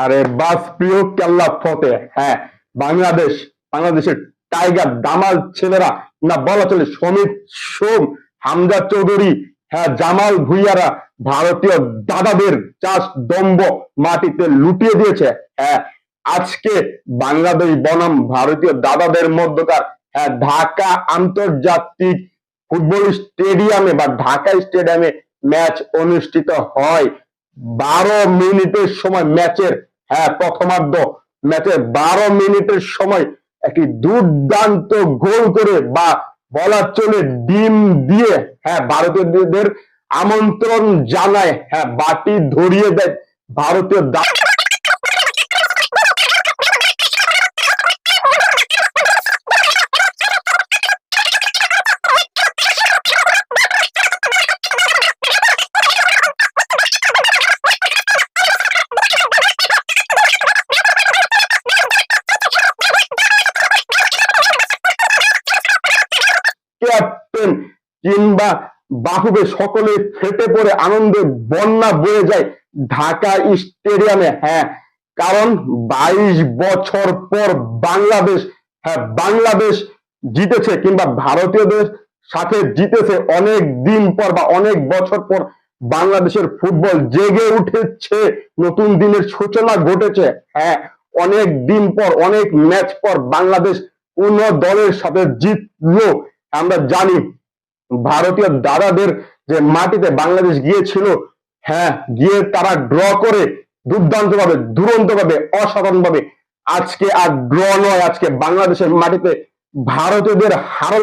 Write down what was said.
আরে বাস প্রিয় কেল্লা ফতে। হ্যাঁ, বাংলাদেশ, বাংলাদেশের টাইগার দামাল ছেলেরা, না বলা চলে সমিত সোম, হামজা চৌধুরী, হ্যাঁ জামাল ভুইয়ারা ভারতীয় দাদাদের চাষ দম্ভ মাটিতে লুটিয়ে দিয়েছে। হ্যাঁ, আজকে বাংলাদেশ বনাম ভারতীয় দাদাদের মধ্যকার, হ্যাঁ, ঢাকা আন্তর্জাতিক ফুটবল স্টেডিয়ামে বা ঢাকা স্টেডিয়ামে ম্যাচ অনুষ্ঠিত হয়। 12 মিনিটের সময় ম্যাচের, হ্যাঁ, প্রথমার্ধ ম্যাচের 12 মিনিটের সময় একটি দুর্দান্ত গোল করে, বা বলা চলে ডিম দিয়ে, হ্যাঁ, ভারতীয়দের আমন্ত্রণ জানায়, হ্যাঁ, বাটি ধরিয়ে দেয় ভারতীয় ক্যাপ্টেন কিংবা বাফুফে সকলে ফেটে পড়ে আনন্দে বন্যা বয়ে যায় ঢাকা স্টেডিয়ামে। হ্যাঁ, কারণ 22 বছর পর বাংলাদেশ, হ্যাঁ, বাংলাদেশ জিতেছে, কিংবা ভারতীয়দের সাথে জিতেছে অনেক দিন পর বা অনেক বছর পর। বাংলাদেশের ফুটবল জেগে উঠেছে, নতুন দিনের সূচনা ঘটেছে। হ্যাঁ, অনেক দিন পর, অনেক ম্যাচ পর বাংলাদেশ কোন দলের সাথে জিতলো। আমরা জানি ভারতীয় দাদাদের যে মাটিতে বাংলাদেশ গিয়েছিল, হ্যাঁ, গিয়ে তারা ড্র করে দুর্দান্ত ভাবে, দুরন্ত ভাবে, অসাধারণ ভাবে। আজকে আর ড্র নয়, আজকে বাংলাদেশের মাটিতে ভারতীয়দের হার